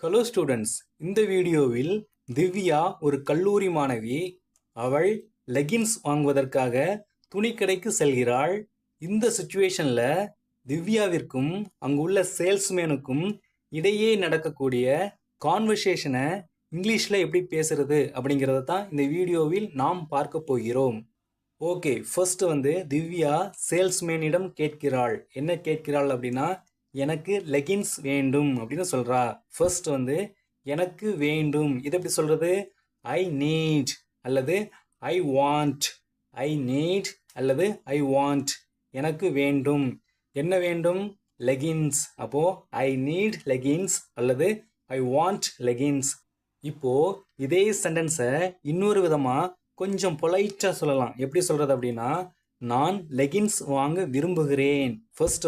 Hello students, இந்த வீடியோவில் திவ்யா ஒரு கல்லூரி மாணவி. அவள் லெகின்ஸ் வாங்குவதற்காக துணிக்கடைக்கு செல்கிறாள். இந்த சுச்சுவேஷனில் திவ்யாவிற்கும் அங்குள்ள சேல்ஸ்மேனுக்கும் இடையே நடக்கக்கூடிய கான்வர்சேஷனை இங்கிலீஷில் எப்படி பேசுறது அப்படிங்கிறத தான் இந்த வீடியோவில் நாம் பார்க்க போகிறோம். ஓகே, ஃபர்ஸ்ட் திவ்யா சேல்ஸ்மேனிடம் கேட்கிறாள். என்ன கேட்கிறாள் அப்படின்னா, எனக்கு லெகின்ஸ் வேண்டும் அப்படின்னு சொல்கிறா. ஃபர்ஸ்ட் எனக்கு வேண்டும், இதை எப்படி சொல்கிறது? ஐ நீட் அல்லது ஐ வாண்ட். ஐ நீட் அல்லது ஐ வாண்ட். எனக்கு வேண்டும். என்ன வேண்டும்? லெகின்ஸ். அப்போது ஐ நீட் லெகின்ஸ் அல்லது ஐ வாண்ட் லெகின்ஸ். இப்போது இதே சென்டென்ஸை இன்னொரு விதமாக கொஞ்சம் பொலைட்டாக சொல்லலாம். எப்படி சொல்கிறது அப்படின்னா, நான் லெகின்ஸ் வாங்க விரும்புகிறேன். ஃபர்ஸ்ட்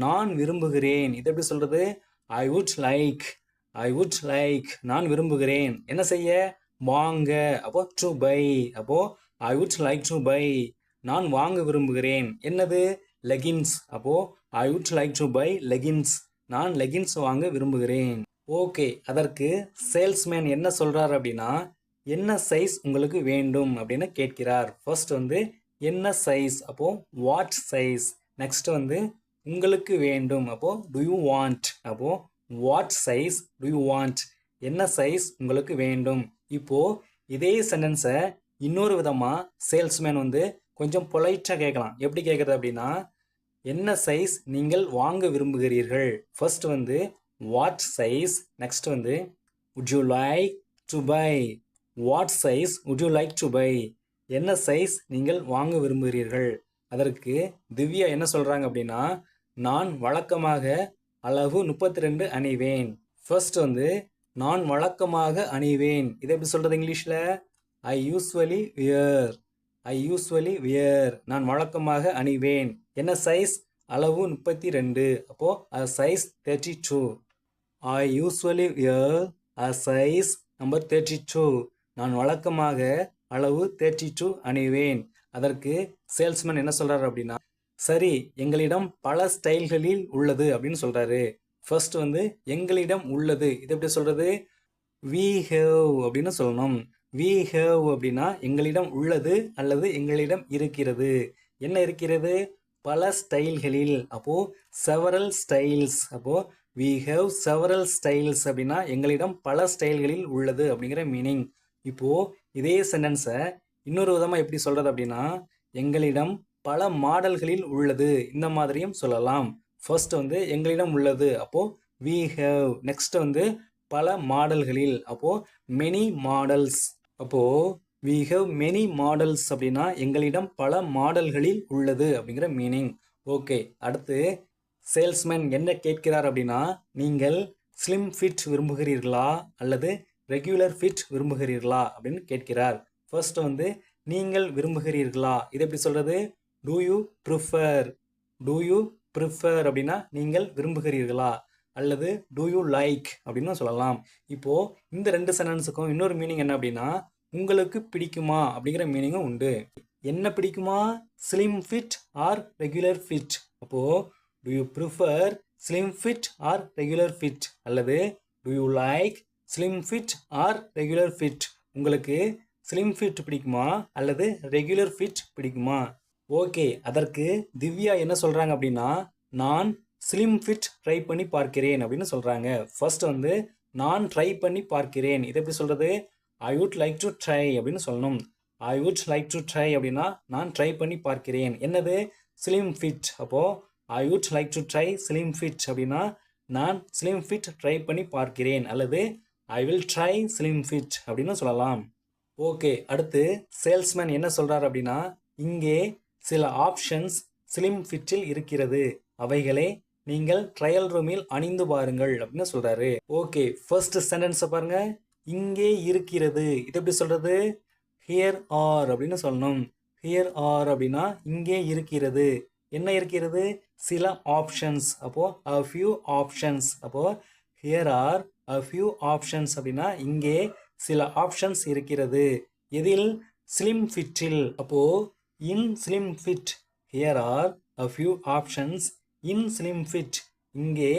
நான் விரும்புகிறேன். இது எப்படி சொல்கிறது? I would like. I would like. நான் விரும்புகிறேன். என்ன செய்ய? வாங்க. அப்போ டு பை. அப்போது I would like to buy. நான் வாங்க விரும்புகிறேன். என்னது? லெகின்ஸ். அப்போது I would like to buy leggings. நான் லெகின்ஸ் வாங்க விரும்புகிறேன். ஓகே, அதற்கு சேல்ஸ்மேன் என்ன சொல்கிறார் அப்படின்னா, என்ன சைஸ் உங்களுக்கு வேண்டும் அப்படின்னு கேட்கிறார். ஃபர்ஸ்ட் என்ன சைஸ்? அப்போது வாட் சைஸ். நெக்ஸ்ட் உங்களுக்கு வேண்டும். அப்போது டு யூ வாண்ட். அப்போது what size to you want. என்ன சைஸ் உங்களுக்கு வேண்டும். இப்போது இதே சென்டென்ஸை இன்னொரு விதமாக சேல்ஸ்மேன் கொஞ்சம் பொலைட்டாக கேட்கலாம். எப்படி கேட்குறது அப்படின்னா, என்ன சைஸ் நீங்கள் வாங்க விரும்புகிறீர்கள். First what size. Next would you like to buy. What size would you like to buy. என்ன சைஸ் நீங்கள் வாங்க விரும்புகிறீர்கள். அதற்கு திவ்யா என்ன சொல்கிறாங்க அப்படின்னா, நான் வழக்கமாக அளவு 32 அணிவேன். ஃபர்ஸ்ட் நான் வழக்கமாக அணிவேன். இதை எப்படி சொல்கிறது இங்கிலீஷில்? ஐ யூஸ்வலி வியர். ஐ யூஸ்வலி வியர். நான் வழக்கமாக அணிவேன். என்ன சைஸ்? அளவு 32. அப்போது அது size 32. I usually wear a size number 32. நான் வழக்கமாக அளவு 32 அணிவேன். அதற்கு சேல்ஸ்மேன் என்ன சொல்கிறார் அப்படின்னா, சரி, எங்களிடம் பல ஸ்டைல்களில் உள்ளது அப்படின்னு சொல்கிறாரு. ஃபர்ஸ்ட் எங்களிடம் உள்ளது. இது எப்படி சொல்கிறது? வி ஹேவ் அப்படின்னு சொல்லணும். வி ஹேவ் அப்படின்னா எங்களிடம் உள்ளது அல்லது எங்களிடம் இருக்கிறது. என்ன இருக்கிறது? பல ஸ்டைல்களில். அப்போது செவரல் ஸ்டைல்ஸ். அப்போது வி ஹேவ் செவரல் ஸ்டைல்ஸ் அப்படின்னா எங்களிடம் பல ஸ்டைல்களில் உள்ளது அப்படிங்கிற மீனிங். இப்போது இதே சென்டென்ஸை இன்னொரு விதமாக எப்படி சொல்கிறது அப்படின்னா, எங்களிடம் பல மாடல்களில் உள்ளது. இந்த மாதிரியும் சொல்லலாம். ஃபர்ஸ்ட் எங்களிடம் உள்ளது. அப்போது வி ஹேவ். நெக்ஸ்ட் பல மாடல்களில். அப்போது மெனி மாடல்ஸ். அப்போது வி ஹேவ் மெனி மாடல்ஸ் அப்படின்னா எங்களிடம் பல மாடல்களில் உள்ளது அப்படிங்கிற மீனிங். ஓகே, அடுத்து சேல்ஸ்மேன் என்ன கேட்கிறார் அப்படின்னா, நீங்கள் ஸ்லிம் ஃபிட் விரும்புகிறீர்களா அல்லது ரெகுலர் ஃபிட் விரும்புகிறீர்களா அப்படின்னு கேட்கிறார். ஃபர்ஸ்ட் நீங்கள் விரும்புகிறீர்களா. இது எப்படி சொல்கிறது? Do you prefer. Do you prefer அப்படின்னா நீங்கள் விரும்புகிறீர்களா அல்லது டூ யூ லைக் அப்படின்னு சொல்லலாம். இப்போது இந்த ரெண்டு சென்டென்ஸுக்கும் இன்னொரு மீனிங் என்ன அப்படின்னா, உங்களுக்கு பிடிக்குமா அப்படிங்கிற மீனிங்கும் உண்டு. என்ன பிடிக்குமா? Slim fit or regular fit. அப்போது do you prefer slim fit or regular fit அல்லது do you like slim fit or regular fit. உங்களுக்கு ஸ்லிம் ஃபிட் பிடிக்குமா அல்லது ரெகுலர் ஃபிட் பிடிக்குமா? ஓகே, அதற்கு திவ்யா என்ன சொல்கிறாங்க அப்படின்னா, நான் ஸ்லிம் ஃபிட் ட்ரை பண்ணி பார்க்கிறேன் அப்படின்னு சொல்கிறாங்க. ஃபர்ஸ்ட் நான் ட்ரை பண்ணி பார்க்கிறேன். இதை எப்படி சொல்கிறது? I would like to try அப்படின்னு சொல்லணும். I would like to try அப்படின்னா நான் ட்ரை பண்ணி பார்க்கிறேன். என்னது? Slim fit. அப்போது I would like to try slim fit அப்படின்னா நான் ஸ்லிம் ஃபிட் ட்ரை பண்ணி பார்க்கிறேன் அல்லது I will try slim fit அப்படின்னு சொல்லலாம். ஓகே, அடுத்து சேல்ஸ்மேன் என்ன சொல்கிறார் அப்படின்னா, இங்கே சில ஆப்ஷன்ஸ் ஸ்லிம் ஃபிட்டில் இருக்கிறது. அவைகளை நீங்கள் ட்ரையல் ரூமில் அணிந்து பாருங்கள் அப்படின்னு சொல்கிறாரு. ஓகே, ஃபர்ஸ்ட் சென்டென்ஸை பாருங்க. இங்கே இருக்கிறது. இது எப்படி சொல்கிறது? ஹியர் ஆர் அப்படின்னு சொல்லணும். ஹியர் ஆர் அப்படின்னா இங்கே இருக்கிறது. என்ன இருக்கிறது? சில ஆப்ஷன்ஸ். அப்போது a few ஆப்ஷன்ஸ். அப்போது here are a few options அப்படின்னா இங்கே சில ஆப்ஷன்ஸ் இருக்கிறது. எதில்? ஸ்லிம் ஃபிட்டில். அப்போது in slim fit. Here are a few options in slim fit. இங்கே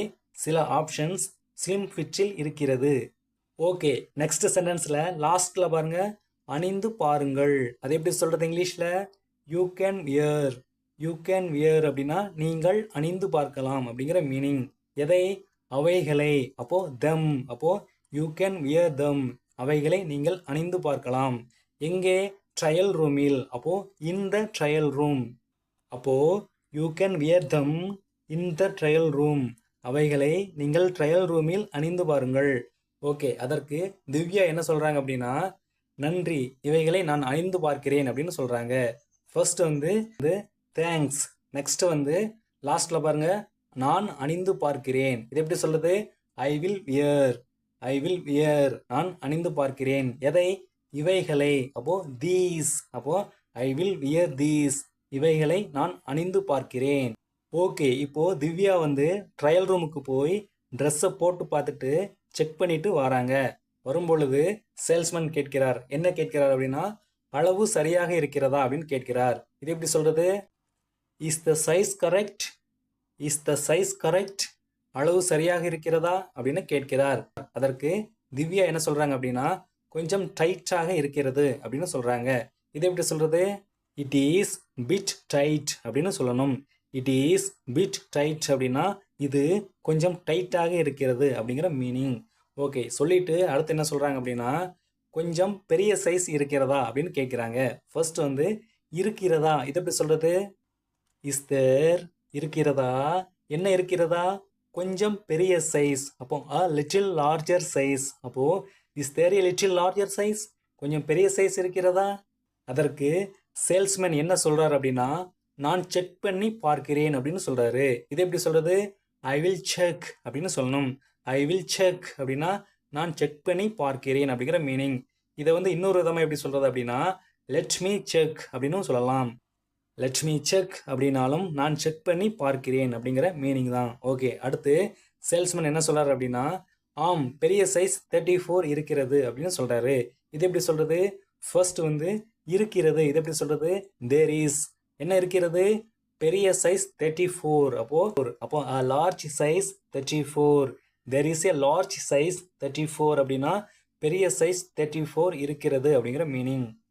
சில ஆப்ஷன்ஸ் ஸ்லிம் ஃபிட்டில் இருக்கிறது. ஓகே, நெக்ஸ்ட் சென்டென்ஸில் லாஸ்ட்டில் பாருங்க, அணிந்து பாருங்கள். அது எப்படி சொல்கிறது இங்கிலீஷில்? You can wear. You can wear அப்படின்னா நீங்கள் அணிந்து பார்க்கலாம் அப்படிங்கிற மீனிங். எதை? அவைகளை. அப்போ தெம். அப்போ யூ கேன் வியர் தெம். அவைகளை நீங்கள் அணிந்து பார்க்கலாம். எங்கே? ட்ரையல் ரூமில். அப்போ இன் த ட்ரையல் ரூம். அப்போ you can wear them in the trial room. அவைகளை நீங்கள் ட்ரையல் ரூமில் அணிந்து பாருங்கள். ஓகே, அதற்கு திவ்யா என்ன சொல்கிறாங்க அப்படின்னா, நன்றி, இவைகளை நான் அணிந்து பார்க்கிறேன் அப்படின்னு சொல்கிறாங்க. ஃபர்ஸ்ட் வந்து தேங்க்ஸ். நெக்ஸ்ட் வந்து லாஸ்ட்டில் பாருங்க, நான் அணிந்து பார்க்கிறேன். இது எப்படி சொல்லுது? I will wear. I will wear. நான் அணிந்து பார்க்கிறேன். எதை? இவைகளை. அப்போ தீஸ். அப்போ ஐ வில் வியர் தீஸ். இவைகளை நான் அணிந்து பார்க்கிறேன். ஓகே, இப்போ திவ்யா வந்து ட்ரையல் ரூமுக்கு போய் ட்ரெஸ்ஸை போட்டு பார்த்துட்டு செக் பண்ணிட்டு வராங்க. வரும்பொழுது சேல்ஸ்மேன் கேட்கிறார். என்ன கேட்கிறார் அப்படின்னா, அளவு சரியாக இருக்கிறதா அப்படின்னு கேட்கிறார். இது எப்படி சொல்றது? Is the size correct? Is the size correct? அளவு சரியாக இருக்கிறதா அப்படின்னு கேட்கிறார். அதற்கு திவ்யா என்ன சொல்றாங்க அப்படின்னா, கொஞ்சம் டைட்டாக இருக்கிறது அப்படின்னு சொல்றாங்க. இது எப்படி சொல்றது? இட் இஸ் பிட் டைட் அப்படின்னு சொல்லணும். இட் இஸ் பிட் டைட் அப்படின்னா இது கொஞ்சம் டைட்டாக இருக்கிறது அப்படிங்கிற மீனிங். ஓகே, சொல்லிட்டு அடுத்து என்ன சொல்றாங்க அப்படின்னா, கொஞ்சம் பெரிய சைஸ் இருக்கிறதா அப்படின்னு கேட்குறாங்க. ஃபர்ஸ்ட் வந்து இருக்கிறதா. இது எப்படி சொல்றது? Is there. இருக்கிறதா. என்ன இருக்கிறதா? கொஞ்சம் பெரிய சைஸ். அப்போ a little larger size. அப்போ is there a little larger size? கொஞ்சம் பெரிய சைஸ் இருக்கிறதா? அதற்கு சேல்ஸ்மேன் என்ன சொல்றாரு அப்படின்னா, நான் செக் பண்ணி பார்க்கிறேன் அப்படின்னு சொல்றாரு. இது எப்படி சொல்றது? ஐ வில் செக் அப்படின்னு சொல்லணும். ஐ வில் செக் அப்படின்னா நான் செக் பண்ணி பார்க்கிறேன் அப்படிங்கிற மீனிங். இதை வந்து இன்னொரு விதமாக எப்படி சொல்றது அப்படின்னா, லெட் மீ செக் அப்படின்னு சொல்லலாம். லெட் மீ செக் அப்படின்னாலும் நான் செக் பண்ணி பார்க்கிறேன் அப்படிங்கிற மீனிங் தான். ஓகே, அடுத்து சேல்ஸ்மேன் என்ன சொல்றாரு அப்படின்னா, ஆம், பெரிய சைஸ் 34 இருக்கிறது அப்படின்னு சொல்றாரு. இது எப்படி சொல்றது? ஃபர்ஸ்ட் வந்து இருக்கிறது. இது எப்படி சொல்றது? There is. என்ன இருக்கிறது? பெரிய சைஸ் 34. அப்போ a large size 34. there is a large size 34 அப்படின்னா பெரிய சைஸ் 34 இருக்கிறது அப்படிங்கிற மீனிங்.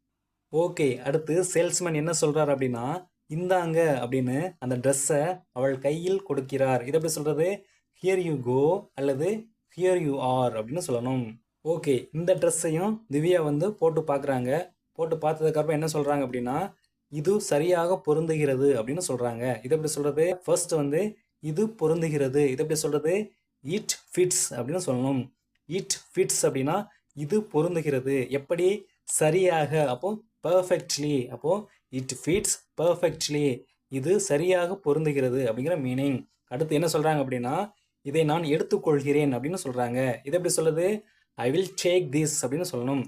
ஓகே, அடுத்து சேல்ஸ்மேன் என்ன சொல்றாரு அப்படின்னா, இந்தாங்க அப்படின்னு அந்த ட்ரெஸ்ஸை அவள் கையில் கொடுக்கிறார். இதை எப்படி சொல்றது? ஹியர் யூ கோ அல்லது ஹியர் யூ ஆர் அப்படின்னு சொல்லணும். ஓகே, இந்த ட்ரெஸ்ஸையும் திவ்யா வந்து போட்டு பார்க்குறாங்க. போட்டு பார்த்ததுக்கப்புறம் என்ன சொல்றாங்க அப்படின்னா, இது சரியாக பொருந்துகிறது அப்படின்னு சொல்றாங்க. இது எப்படி சொல்றது? ஃபர்ஸ்ட் வந்து இது பொருந்துகிறது. இது எப்படி சொல்றது? இட் ஃபிட்ஸ் அப்படின்னு சொல்லணும். இட் ஃபிட்ஸ் அப்படின்னா இது பொருந்துகிறது. எப்படி? சரியாக. அப்போ பர்ஃபெக்ட்லி. அப்போ இட் ஃபிட்ஸ் பர்ஃபெக்ட்லி. இது சரியாக பொருந்துகிறது அப்படிங்கிற மீனிங். அடுத்து என்ன சொல்றாங்க அப்படின்னா, இதை நான் எடுத்துக்கொள்கிறேன் அப்படின்னு சொல்றாங்க. இது எப்படி சொல்லுது? ஐ வில் டேக் திஸ் அப்படின்னு சொல்லணும்.